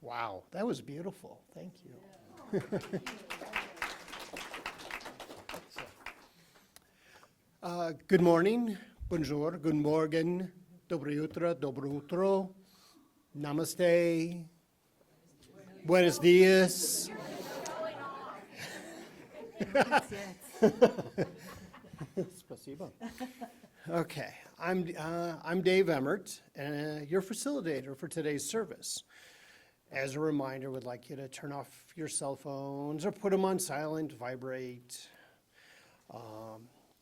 Wow, that was beautiful. Thank you. Good morning, bonjour, good morgen, dobro jutro, dobro utro, namaste, buenos dias. Spasibo. Okay, I'm Dave Emmert, your facilitator for today's service. As a reminder, we'd like you to turn off your cell phones or put them on silent, vibrate,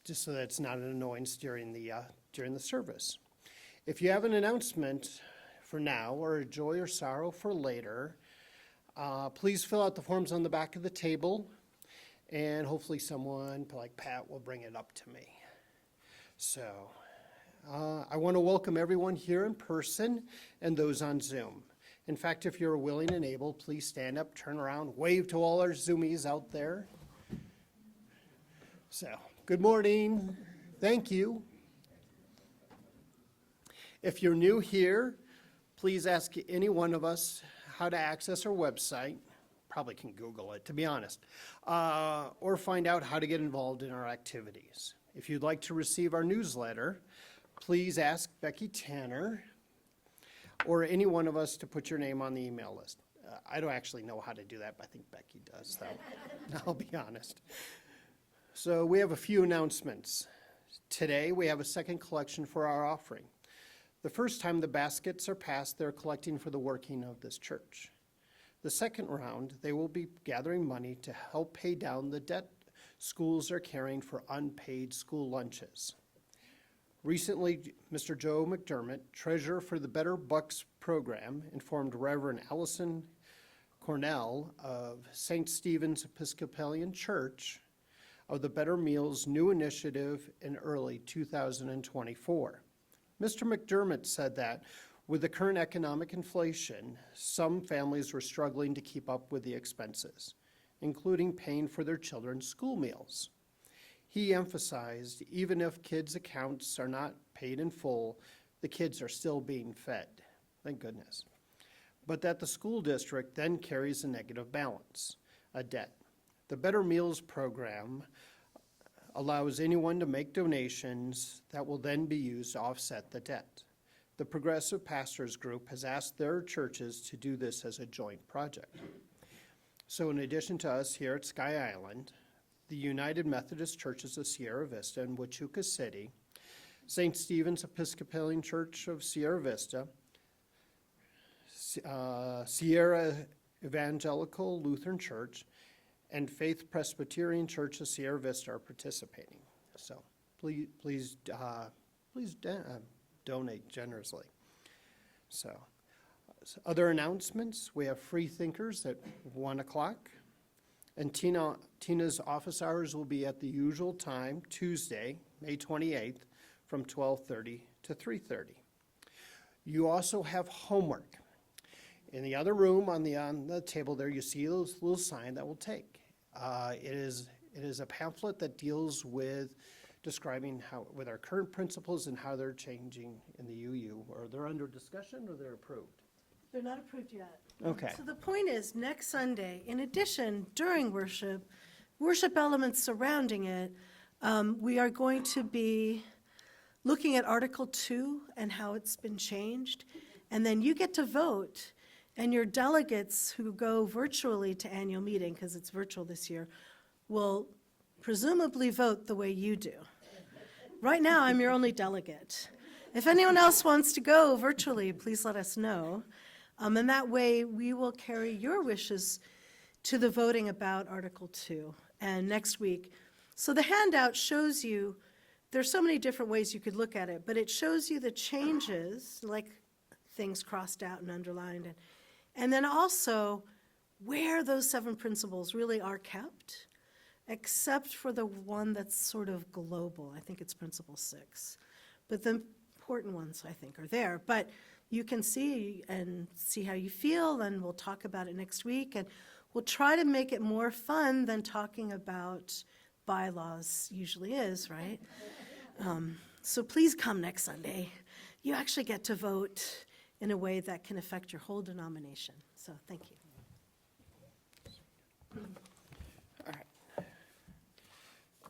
just so that it's not an annoyance during the service. If you have an announcement for now or a joy or sorrow for later, please fill out the forms on the back of the table, and hopefully someone like Pat will bring it up to me. So I want to welcome everyone here in person and those on Zoom. In fact, if you're willing and able, please stand up, turn around, wave to all our Zoomies out there. So, good morning. Thank you. If you're new here, please ask any one of us how to access our website. Probably can Google it, to be honest, or find out how to get involved in our activities. If you'd like to receive our newsletter, please ask Becky Tanner or any one of us to put your name on the email list. I don't actually know how to do that, but I think Becky does, though. I'll be honest. So we have a few announcements. Today, we have a second collection for our offering. The first time the baskets are passed, they're collecting for the working of this church. The second round, they will be gathering money to help pay down the debt schools are carrying for unpaid school lunches. Recently, Mr. Joe McDermott, treasurer for the Better Bucks program, informed Reverend Allison Cornell of St. Stephen's Episcopalian Church of the Better Meals new initiative in early 2024. Mr. McDermott said that with the current economic inflation, some families were struggling to keep up with the expenses, including paying for their children's school meals. He emphasized even if kids' accounts are not paid in full, the kids are still being fed, thank goodness. But that the school district then carries a negative balance, a debt. The Better Meals program allows anyone to make donations that will then be used to offset the debt. The Progressive Pastors Group has asked their churches to do this as a joint project. So in addition to us here at Sky Island, the United Methodist Churches of Sierra Vista and Huachuca City, St. Stephen's Episcopalian Church of Sierra Vista, Sierra Evangelical Lutheran Church, and Faith Presbyterian Church of Sierra Vista are participating. So please donate generously. So other announcements, we have Free Thinkers at 1 o'clock. And Tina's office hours will be at the usual time, Tuesday, May 28th, from 12:30 to 3:30. You also have homework. In the other room on the table there, you see a little sign that will take. It is a pamphlet that deals with describing with our current principles and how they're changing in the UU, or they're under discussion or they're approved. They're not approved yet. Okay. So the point is, next Sunday, in addition, during worship elements surrounding it, we are going to be looking at Article 2 and how it's been changed. And then you get to vote, and your delegates who go virtually to annual meeting, because it's virtual this year, will presumably vote the way you do. Right now, I'm your only delegate. If anyone else wants to go virtually, please let us know. And that way, we will carry your wishes to the voting about Article 2 and next week. So the handout shows you, there's so many different ways you could look at it, but it shows you the changes, like things crossed out and underlined, and then also where those 7 principles really are kept, except for the one that's sort of global. I think it's Principle 6. But the important ones, I think, are there. But you can see how you feel, and we'll talk about it next week. And we'll try to make it more fun than talking about bylaws usually is, right? So please come next Sunday. You actually get to vote, in a way that can affect your whole denomination. So thank you.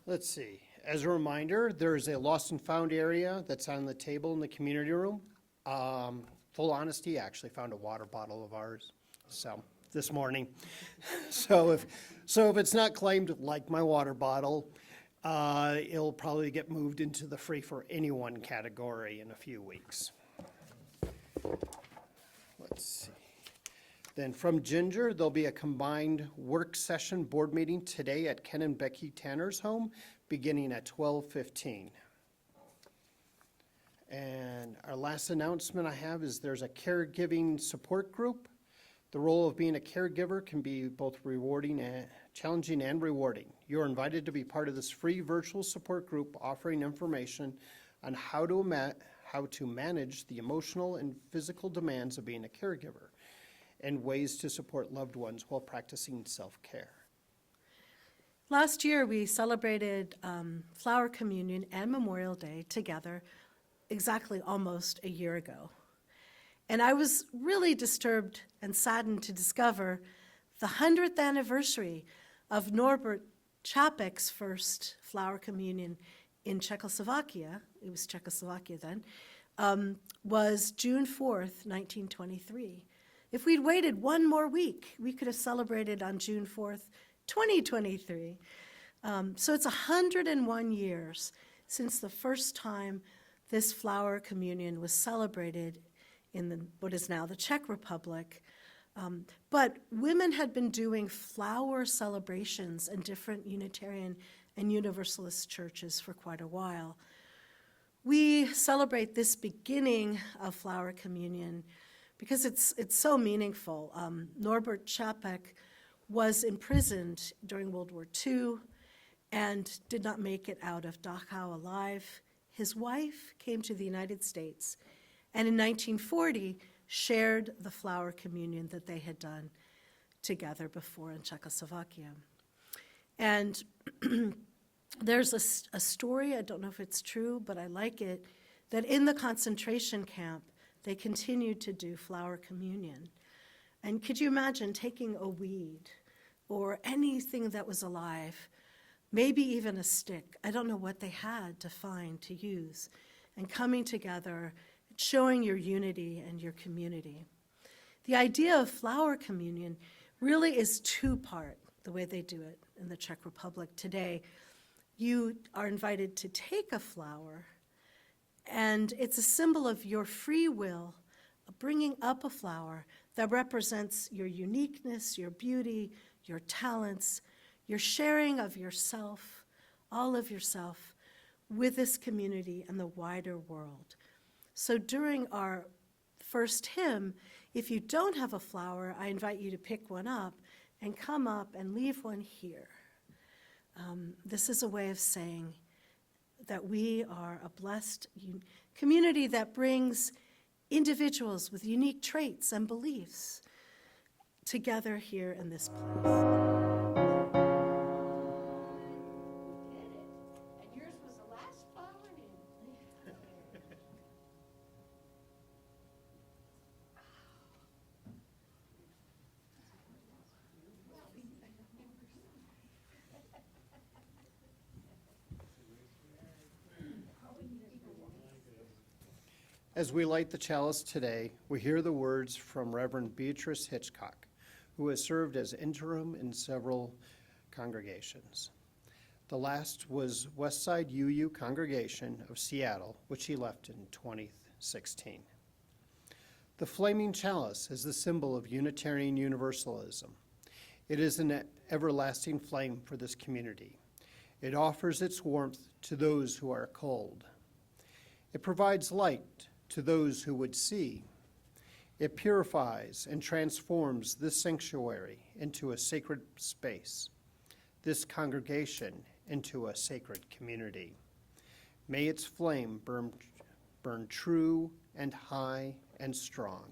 Let's see. As a reminder, there is a lost and found area that's on the table in the community room. Full honesty, I actually found a water bottle of ours, so, this morning. So if it's not claimed like my water bottle, it'll probably get moved into the free for anyone category in a few weeks. Let's see. Then from Ginger, there'll be a combined work session board meeting today at Ken and Becky Tanner's home, beginning at 12:15. And our last announcement I have is there's a caregiving support group. The role of being a caregiver can be both rewarding and challenging and rewarding. You're invited to be part of this free virtual support group offering information on how to manage the emotional and physical demands of being a caregiver and ways to support loved ones while practicing self-care. Last year, we celebrated Flower Communion and Memorial Day together exactly almost a year ago. And I was really disturbed and saddened to discover the 100th anniversary of Norbert Čapek's first Flower Communion in Czechoslovakia, it was Czechoslovakia then, was June 4th, 1923. If we'd waited one more week, we could have celebrated on June 4th, 2023. So it's 101 years since the first time this Flower Communion was celebrated in what is now the Czech Republic. But women had been doing flower celebrations in different Unitarian and Universalist churches for quite a while. We celebrate this beginning of Flower Communion because it's so meaningful. Norbert Čapek was imprisoned during World War II and did not make it out of Dachau alive. His wife came to the United States and in 1940 shared the Flower Communion that they had done together before in Czechoslovakia. And there's a story, I don't know if it's true, but I like it, that in the concentration camp, they continued to do Flower Communion. And could you imagine taking a weed or anything that was alive, maybe even a stick, I don't know what they had to find to use, and coming together, showing your unity and your community. The idea of Flower Communion really is two-part, the way they do it in the Czech Republic today. You are invited to take a flower, and it's a symbol of your free will, of bringing up a flower that represents your uniqueness, your beauty, your talents, your sharing of yourself, all of yourself, with this community and the wider world. So during our first hymn, if you don't have a flower, I invite you to pick one up and come up and leave one here. This is a way of saying that we are a blessed community that brings individuals with unique traits and beliefs together here in this place. As we light the chalice today, we hear the words from Reverend Beatrice Hitchcock, who has served as interim in several congregations. The last was Westside UU Congregation of Seattle, which he left in 2016. The flaming chalice is the symbol of Unitarian Universalism. It is an everlasting flame for this community. It offers its warmth to those who are cold. It provides light to those who would see. It purifies and transforms this sanctuary into a sacred space, this congregation into a sacred community. May its flame burn true and high and strong.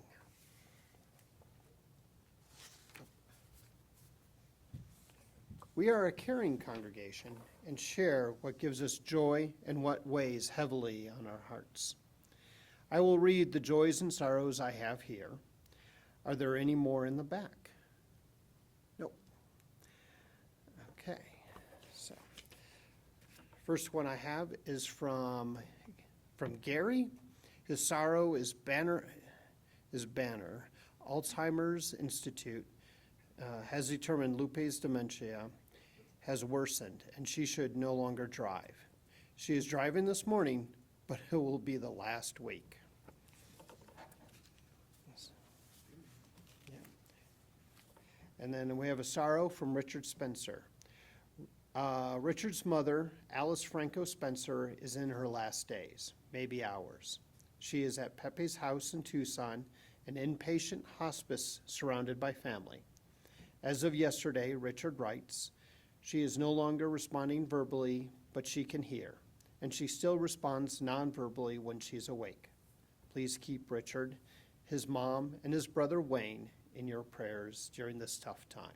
We are a caring congregation and share what gives us joy and what weighs heavily on our hearts. I will read the joys and sorrows I have here. Are there any more in the back? Nope. Okay, so first one I have is from Gary. His sorrow is banner. Alzheimer's Institute has determined Lupe's dementia has worsened and she should no longer drive. She is driving this morning, but it will be the last week. Yeah. And then we have a sorrow from Richard Spencer. Richard's mother, Alice Franco Spencer, is in her last days, maybe hours. She is at Pepe's house in Tucson, an inpatient hospice surrounded by family. As of yesterday, Richard writes, she is no longer responding verbally, but she can hear, and she still responds non-verbally when she's awake. Please keep Richard, his mom, and his brother Wayne in your prayers during this tough time.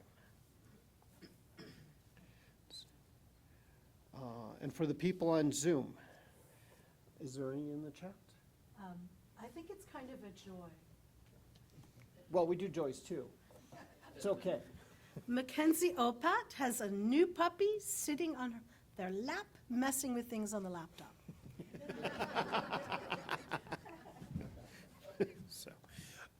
And for the people on Zoom, is there any in the chat? I think it's kind of a joy. Well, we do joys too. It's okay. Mackenzie Opat has a new puppy sitting on their lap, messing with things on the laptop. So,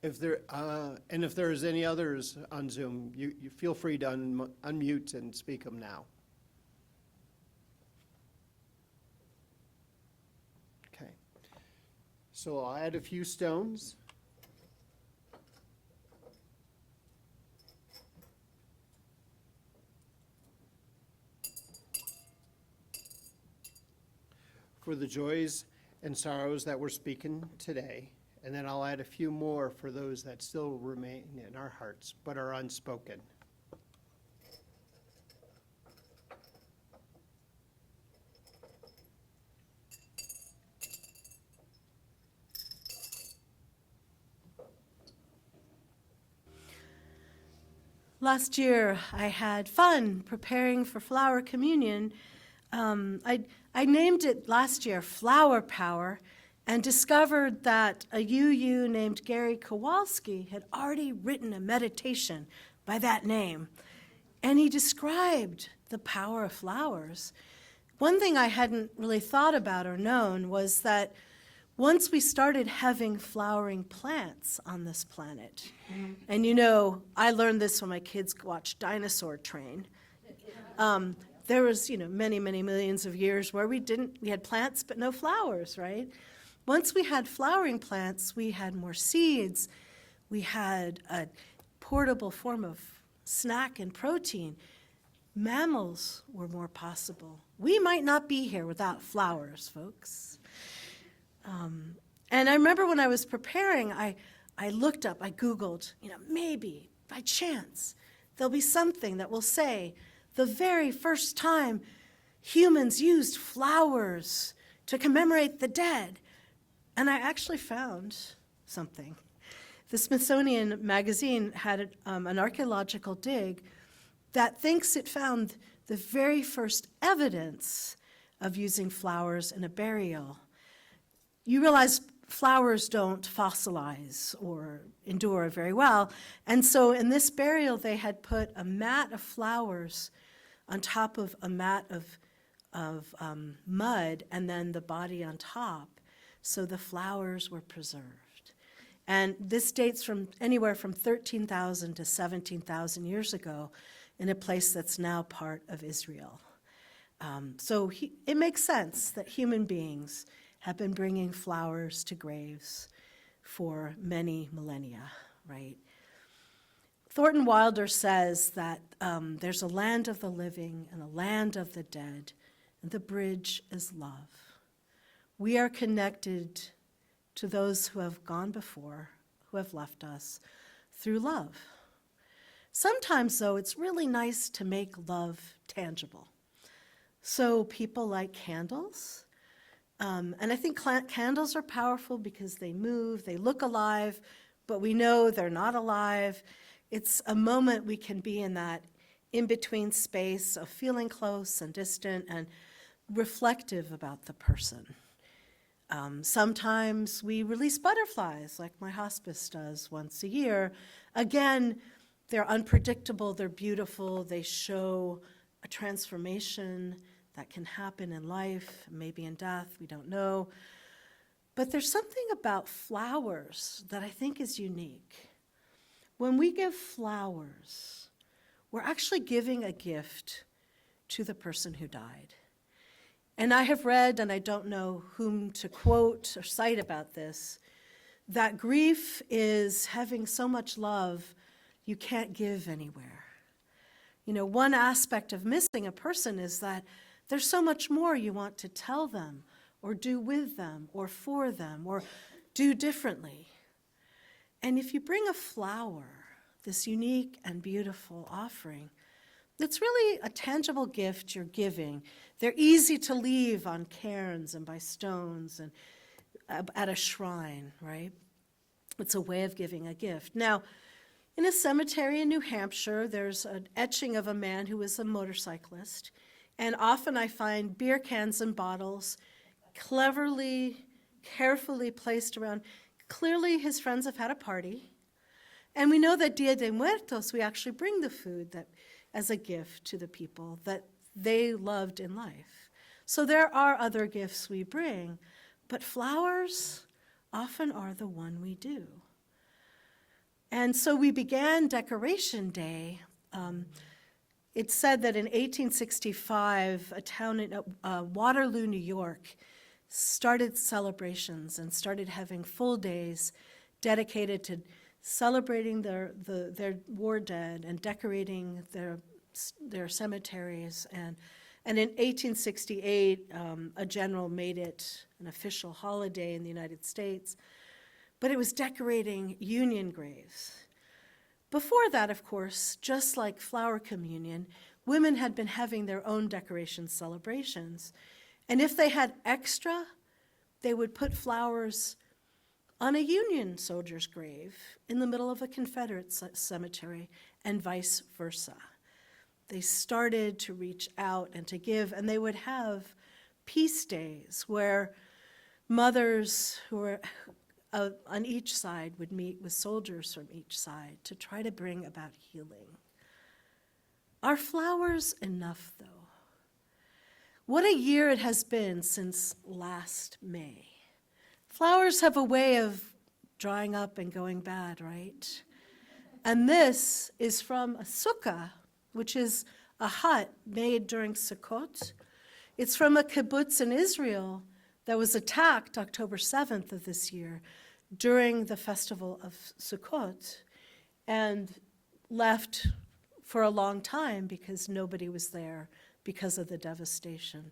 if there's any others on Zoom, you feel free to unmute and speak them now. Okay. So I'll add a few stones. For the joys and sorrows that we're speaking today, and then I'll add a few more for those that still remain in our hearts but are unspoken. Last year, I had fun preparing for Flower Communion. I named it last year Flower Power and discovered that a UU named Gary Kowalski had already written a meditation by that name. And he described the power of flowers. One thing I hadn't really thought about or known was that once we started having flowering plants on this planet, and you know, I learned this when my kids watched Dinosaur Train. There was, many, many millions of years where we had plants but no flowers, right? Once we had flowering plants, we had more seeds. We had a portable form of snack and protein. Mammals were more possible. We might not be here without flowers, folks. And I remember when I was preparing, I looked up, I Googled, maybe, by chance, there'll be something that will say the very first time humans used flowers to commemorate the dead. And I actually found something. The Smithsonian Magazine had an archaeological dig that thinks it found the very first evidence of using flowers in a burial. You realize flowers don't fossilize or endure very well. And so in this burial, they had put a mat of flowers on top of a mat of mud and then the body on top. So the flowers were preserved. And this dates from anywhere from 13,000 to 17,000 years ago in a place that's now part of Israel. So it makes sense that human beings have been bringing flowers to graves for many millennia, right? Thornton Wilder says that there's a land of the living and a land of the dead, and the bridge is love. We are connected to those who have gone before, who have left us, through love. Sometimes, though, it's really nice to make love tangible. So people like candles. And I think candles are powerful because they move, they look alive, but we know they're not alive. It's a moment we can be in that in-between space of feeling close and distant and reflective about the person. Sometimes we release butterflies, like my hospice does once a year. Again, they're unpredictable, they're beautiful, they show a transformation that can happen in life, maybe in death, we don't know. But there's something about flowers that I think is unique. When we give flowers, we're actually giving a gift to the person who died. And I have read, and I don't know whom to quote or cite about this, that grief is having so much love you can't give anywhere. You know, one aspect of missing a person is that there's so much more you want to tell them, or do with them, or for them, or do differently. And if you bring a flower, this unique and beautiful offering, it's really a tangible gift you're giving. They're easy to leave on cairns and by stones and at a shrine, right? It's a way of giving a gift. Now, in a cemetery in New Hampshire, there's an etching of a man who was a motorcyclist. And often I find beer cans and bottles cleverly, carefully placed around. Clearly his friends have had a party. And we know that Dia de Muertos, we actually bring the food that as a gift to the people that they loved in life. So there are other gifts we bring, but flowers often are the one we do. And so we began Decoration Day. It's said that in 1865, a town in Waterloo, New York, started celebrations and started having full days dedicated to celebrating their war dead and decorating their cemeteries. And in 1868, a general made it an official holiday in the United States, but it was decorating Union graves. Before that, of course, just like Flower Communion, women had been having their own decoration celebrations. And if they had extra, they would put flowers on a Union soldier's grave in the middle of a Confederate cemetery, and vice versa. They started to reach out and to give, and they would have peace days where mothers who were on each side would meet with soldiers from each side to try to bring about healing. Are flowers enough, though? What a year it has been since last May. Flowers have a way of drying up and going bad, right? And this is from a sukkah, which is a hut made during Sukkot. It's from a kibbutz in Israel that was attacked October 7th of this year during the festival of Sukkot and left for a long time because nobody was there because of the devastation.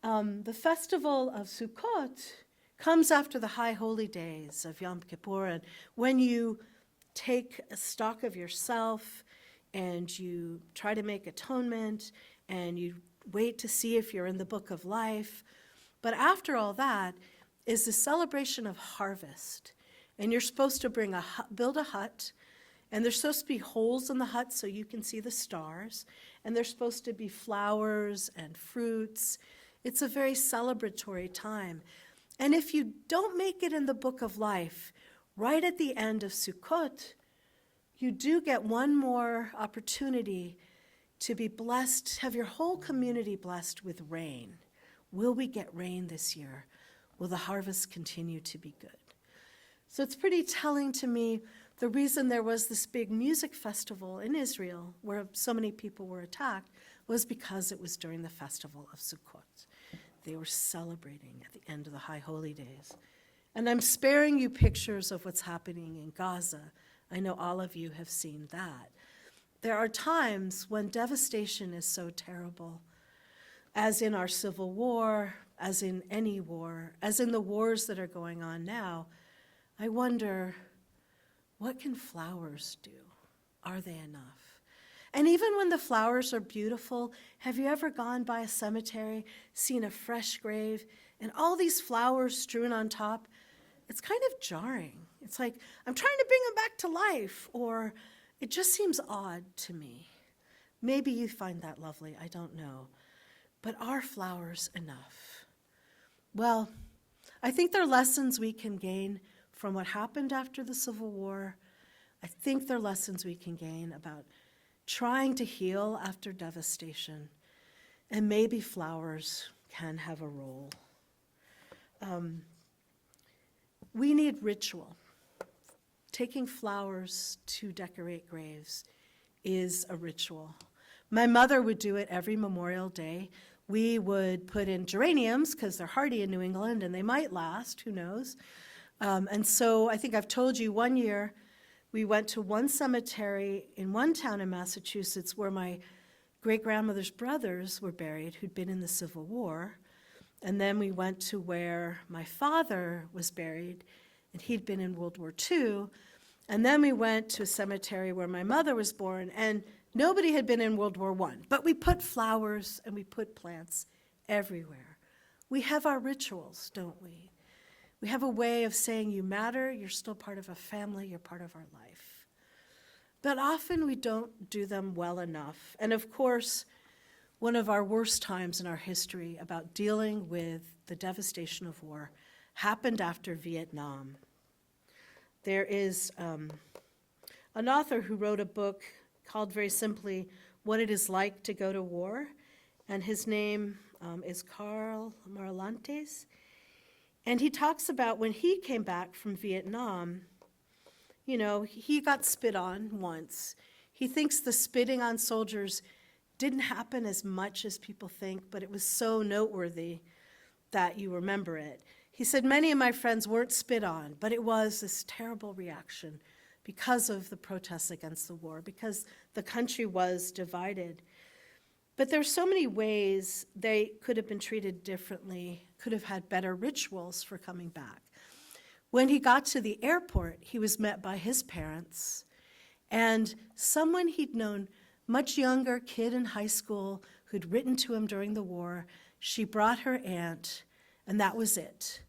The festival of Sukkot comes after the high holy days of Yom Kippur, and when you take a stock of yourself and you try to make atonement and you wait to see if you're in the book of life. But after all that is the celebration of harvest. And you're supposed to build a hut, and there's supposed to be holes in the hut so you can see the stars, and there's supposed to be flowers and fruits. It's a very celebratory time. And if you don't make it in the book of life, right at the end of Sukkot, you do get one more opportunity to be blessed, have your whole community blessed with rain. Will we get rain this year? Will the harvest continue to be good? So it's pretty telling to me the reason there was this big music festival in Israel where so many people were attacked was because it was during the festival of Sukkot. They were celebrating at the end of the high holy days. And I'm sparing you pictures of what's happening in Gaza. I know all of you have seen that. There are times when devastation is so terrible, as in our civil war, as in any war, as in the wars that are going on now. I wonder, what can flowers do? Are they enough? And even when the flowers are beautiful, have you ever gone by a cemetery, seen a fresh grave, and all these flowers strewn on top? It's kind of jarring. It's like, I'm trying to bring them back to life, or it just seems odd to me. Maybe you find that lovely, I don't know. But are flowers enough? Well, I think there are lessons we can gain from what happened after the Civil War. I think there are lessons we can gain about trying to heal after devastation, and maybe flowers can have a role. We need ritual. Taking flowers to decorate graves is a ritual. My mother would do it every Memorial Day. We would put in geraniums because they're hardy in New England and they might last, who knows. And so I think I've told you one year we went to one cemetery in one town in Massachusetts where my great-grandmother's brothers were buried who'd been in the Civil War. And then we went to where my father was buried, and he'd been in World War II. And then we went to a cemetery where my mother was born, and nobody had been in World War I. But we put flowers and we put plants everywhere. We have our rituals, don't we? We have a way of saying you matter, you're still part of a family, you're part of our life. But often we don't do them well enough. And of course, one of our worst times in our history about dealing with the devastation of war happened after Vietnam. There is an author who wrote a book called very simply, What It Is Like to Go to War, and his name is Karl Marlantes. And he talks about when he came back from Vietnam, you know, he got spit on once. He thinks the spitting on soldiers didn't happen as much as people think, but it was so noteworthy that you remember it. He said, many of my friends weren't spit on, but it was this terrible reaction because of the protests against the war, because the country was divided. But there's so many ways they could have been treated differently, could have had better rituals for coming back. When he got to the airport, he was met by his parents and someone he'd known, much younger kid in high school who'd written to him during the war. She brought her aunt, and that was it.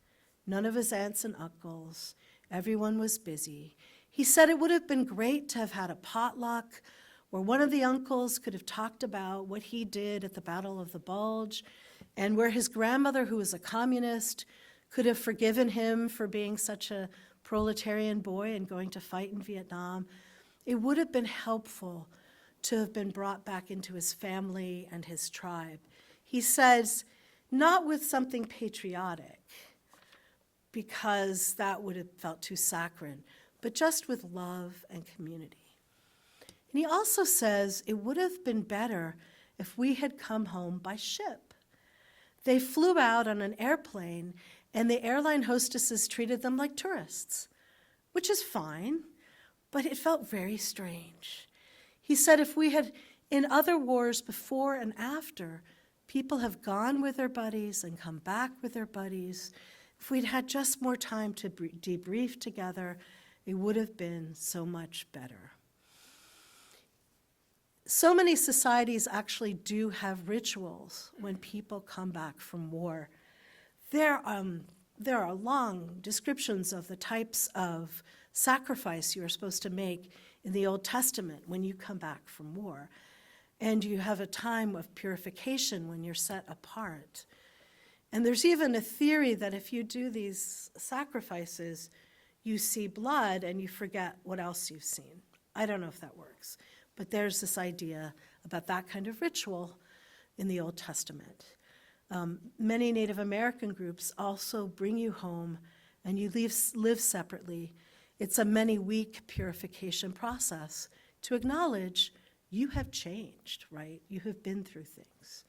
None of his aunts and uncles. Everyone was busy. He said it would have been great to have had a potluck where one of the uncles could have talked about what he did at the Battle of the Bulge, and where his grandmother, who was a communist, could have forgiven him for being such a proletarian boy and going to fight in Vietnam. It would have been helpful to have been brought back into his family and his tribe. He says, not with something patriotic, because that would have felt too saccharine, but just with love and community. And he also says it would have been better if we had come home by ship. They flew out on an airplane, and the airline hostesses treated them like tourists, which is fine, but it felt very strange. He said if we had, in other wars before and after, people have gone with their buddies and come back with their buddies, if we'd had just more time to debrief together, it would have been so much better. So many societies actually do have rituals when people come back from war. There are long descriptions of the types of sacrifice you are supposed to make in the Old Testament when you come back from war. And you have a time of purification when you're set apart. And there's even a theory that if you do these sacrifices, you see blood and you forget what else you've seen. I don't know if that works, but there's this idea about that kind of ritual in the Old Testament. Many Native American groups also bring you home and you live separately. It's a many-week purification process to acknowledge you have changed, right? You have been through things.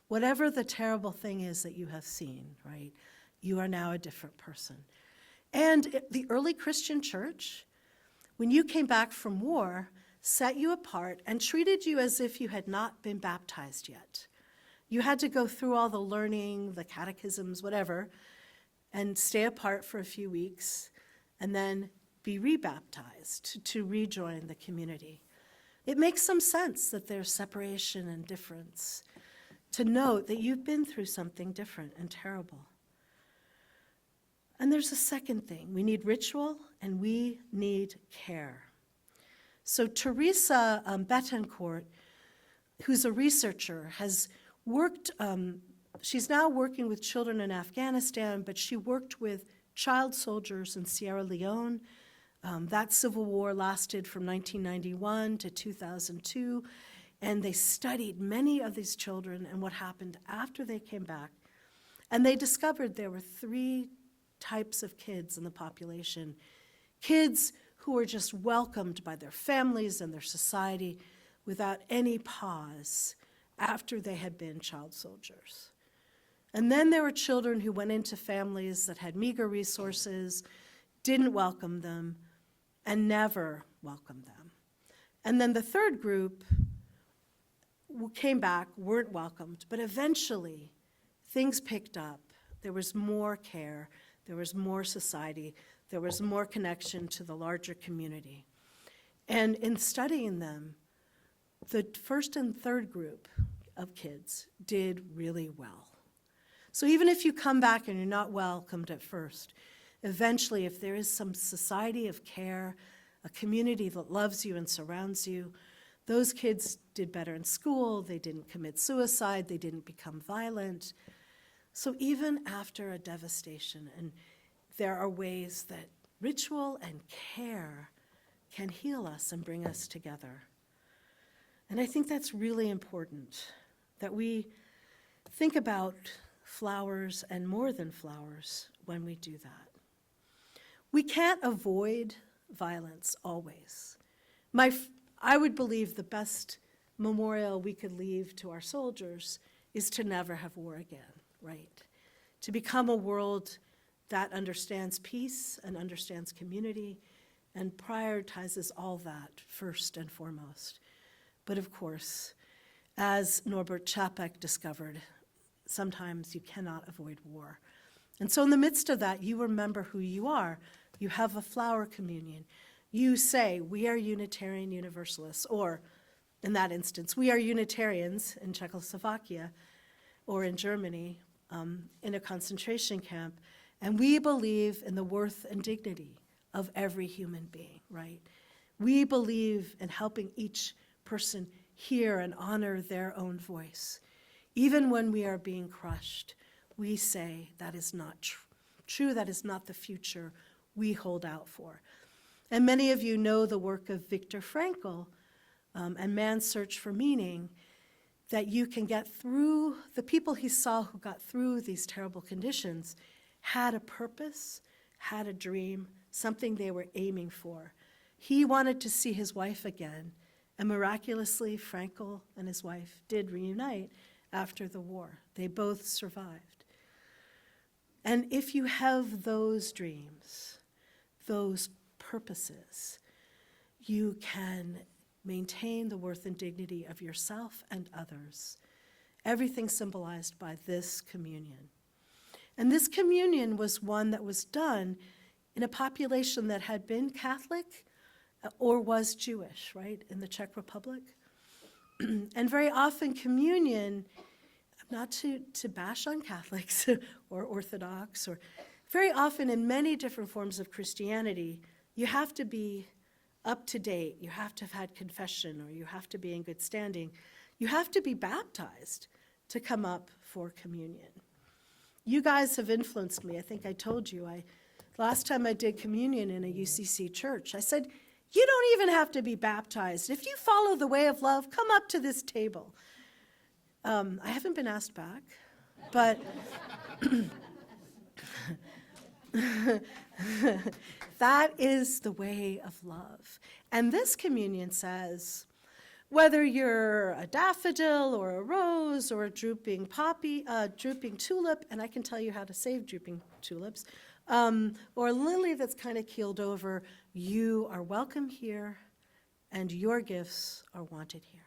Whatever the terrible thing is that you have seen, right? You are now a different person. And the early Christian church, when you came back from war, set you apart and treated you as if you had not been baptized yet. You had to go through all the learning, the catechisms, whatever, and stay apart for a few weeks, and then be rebaptized to rejoin the community. It makes some sense that there's separation and difference, to note that you've been through something different and terrible. And there's a second thing. We need ritual and we need care. So Teresa Betancourt, who's a researcher, has worked She's now working with children in Afghanistan, but she worked with child soldiers in Sierra Leone. That civil war lasted from 1991 to 2002, and they studied many of these children and what happened after they came back. And they discovered there were 3 types of kids in the population. Kids who were just welcomed by their families and their society without any pause after they had been child soldiers. And then there were children who went into families that had meager resources, didn't welcome them, and never welcomed them. And then the third group came back, weren't welcomed, but eventually things picked up. There was more care, there was more society, there was more connection to the larger community. And in studying them, the first and third group of kids did really well. So even if you come back and you're not welcomed at first, eventually if there is some society of care, a community that loves you and surrounds you, those kids did better in school, they didn't commit suicide, they didn't become violent. So even after a devastation, and there are ways that ritual and care can heal us and bring us together. And I think that's really important, that we think about flowers and more than flowers when we do that. We can't avoid violence always. I would believe the best memorial we could leave to our soldiers is to never have war again, right? To become a world that understands peace and understands community and prioritizes all that first and foremost. But of course, as Norbert Chapek discovered, sometimes you cannot avoid war. And so in the midst of that, you remember who you are. You have a flower communion. You say, we are Unitarian Universalists, or in that instance, we are Unitarians in Czechoslovakia or in Germany in a concentration camp, and we believe in the worth and dignity of every human being, right? We believe in helping each person hear and honor their own voice. Even when we are being crushed, we say that is not true, that is not the future we hold out for. And many of you know the work of Viktor Frankl and Man's Search for Meaning, that you can get through, the people he saw who got through these terrible conditions had a purpose, had a dream, something they were aiming for. He wanted to see his wife again, and miraculously, Frankl and his wife did reunite after the war. They both survived. And if you have those dreams, those purposes, you can maintain the worth and dignity of yourself and others. Everything symbolized by this communion. And this communion was one that was done in a population that had been Catholic or was Jewish, right, in the Czech Republic. And very often communion, not to bash on Catholics or Orthodox, or very often in many different forms of Christianity, you have to be up to date, you have to have had confession, or you have to be in good standing. You have to be baptized to come up for communion. You guys have influenced me. I think I told you, last time I did communion in a UCC church, I said, you don't even have to be baptized. If you follow the way of love, come up to this table. I haven't been asked back, but that is the way of love. And this communion says, whether you're a daffodil or a rose or a drooping poppy, drooping tulip, and I can tell you how to save drooping tulips, or a lily that's kind of keeled over, you are welcome here and your gifts are wanted here.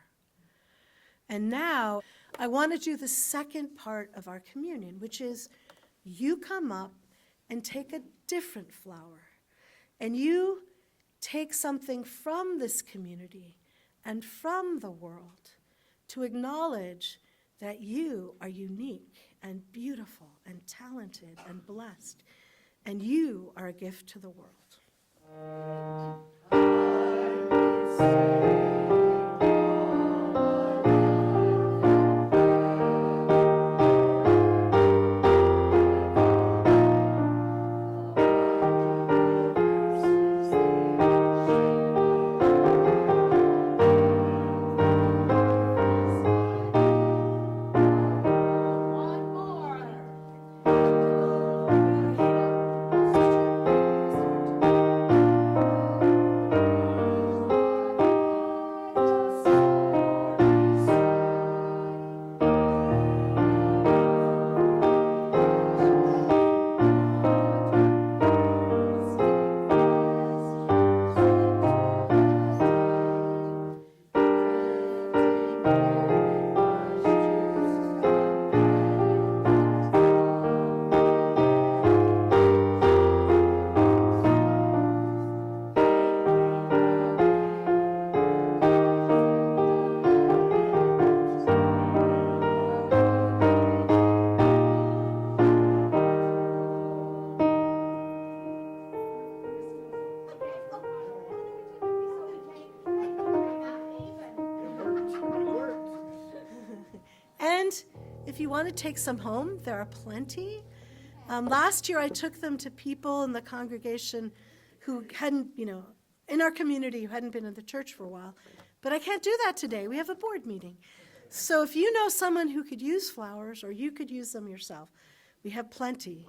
And now I want to do the second part of our communion, which is you come up and take a different flower, and you take something from this community and from the world to acknowledge that you are unique and beautiful and talented and blessed, and you are a gift to the world. if you want to take some home, there are plenty. Last year, I took them to people in the congregation who hadn't, in our community who hadn't been in the church for a while. But I can't do that today. We have a board meeting. So if you know someone who could use flowers, or you could use them yourself, we have plenty.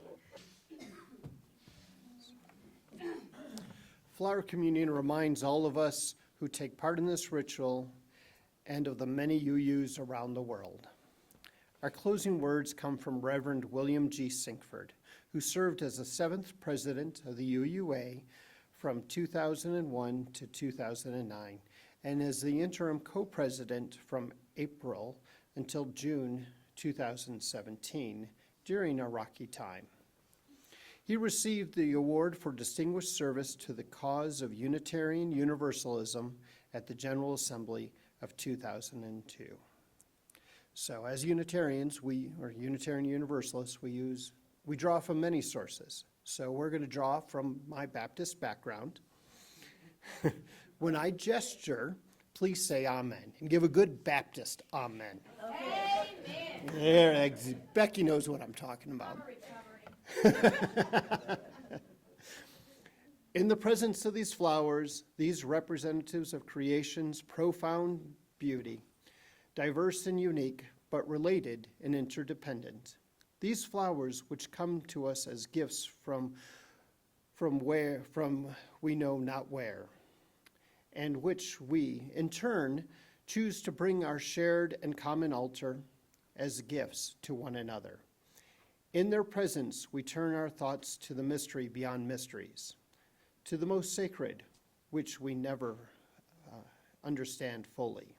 Flower communion reminds all of us who take part in this ritual and of the many UUs around the world. Our closing words come from Reverend William G. Sinkford, who served as the 7th president of the UUA from 2001 to 2009, and as the interim co-president from April until June 2017 during a rocky time. He received the award for distinguished service to the cause of Unitarian Universalism at the General Assembly of 2002. So as Unitarians, or Unitarian Universalists, we draw from many sources. So we're going to draw from my Baptist background. When I gesture, please say amen, and give a good Baptist amen. Amen. There, Becky knows what I'm talking about. In the presence of these flowers, these representatives of creation's profound beauty, diverse and unique, but related and interdependent, these flowers which come to us as gifts from we know not where, and which we, in turn, choose to bring our shared and common altar as gifts to one another. In their presence, we turn our thoughts to the mystery beyond mysteries, to the most sacred, which we never understand fully,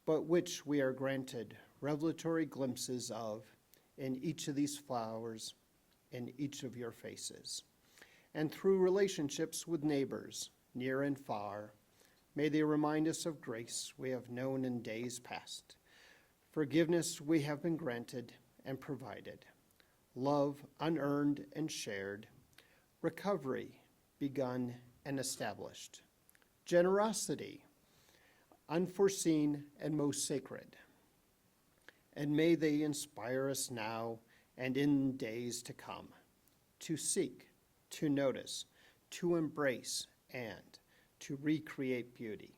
but which we are granted revelatory glimpses of in each of these flowers, in each of your faces. And through relationships with neighbors, near and far, may they remind us of grace we have known in days past, forgiveness we have been granted and provided, love unearned and shared, recovery begun and established, generosity unforeseen and most sacred. And may they inspire us now and in days to come to seek, to notice, to embrace, and to recreate beauty,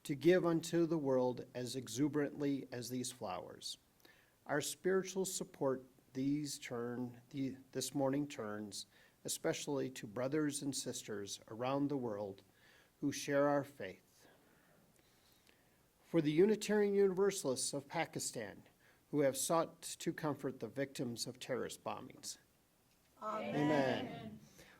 to give unto the world as exuberantly as these flowers. Our spiritual support this morning turns, especially to brothers and sisters around the world who share our faith. For the Unitarian Universalists of Pakistan, who have sought to comfort the victims of terrorist bombings. Amen. Amen.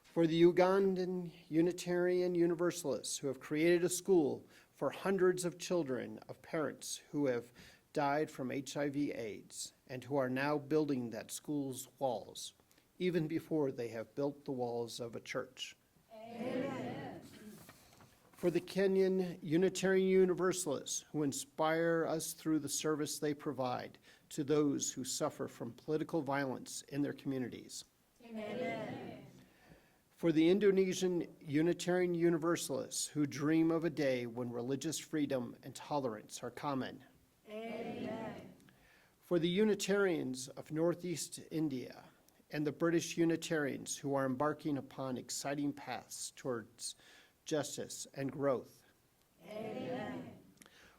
For the Ugandan Unitarian Universalists, who have created a school for hundreds of children of parents who have died from HIV/AIDS, and who are now building that school's walls, even before they have built the walls of a church. Amen. For the Kenyan Unitarian Universalists, who inspire us through the service they provide to those who suffer from political violence in their communities. Amen. For the Indonesian Unitarian Universalists, who dream of a day when religious freedom and tolerance are common. Amen. For the Unitarians of Northeast India and the British Unitarians, who are embarking upon exciting paths towards justice and growth. Amen.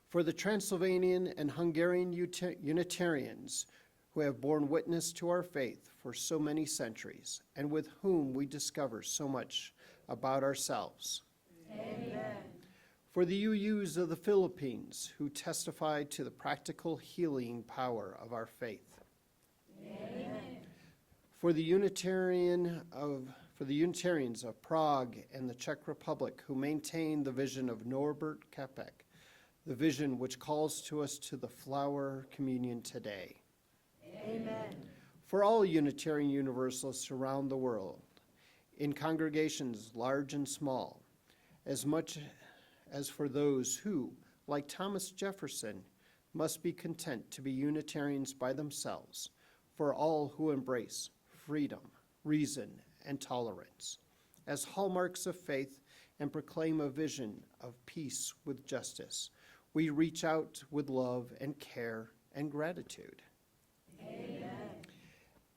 For the Transylvanian and Hungarian Unitarians, who have borne witness to our faith for so many centuries, and with whom we discover so much about ourselves. Amen. For the UUs of the Philippines, who testify to the practical healing power of our faith. Amen. For the Unitarians of Prague and the Czech Republic, who maintain the vision of Norbert Capek, the vision which calls to us to the flower communion today. Amen. For all Unitarian Universalists around the world, in congregations large and small, as much as for those who, like Thomas Jefferson, must be content to be Unitarians by themselves, for all who embrace freedom, reason, and tolerance as hallmarks of faith and proclaim a vision of peace with justice, we reach out with love and care and gratitude.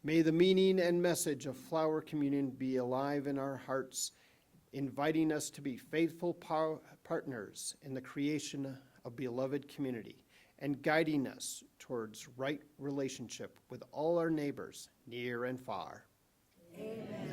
May the meaning and message of Flower Communion be alive in our hearts, inviting us to be faithful partners in the creation of beloved community and guiding us towards right relationship with all our neighbors, near and far. Amen.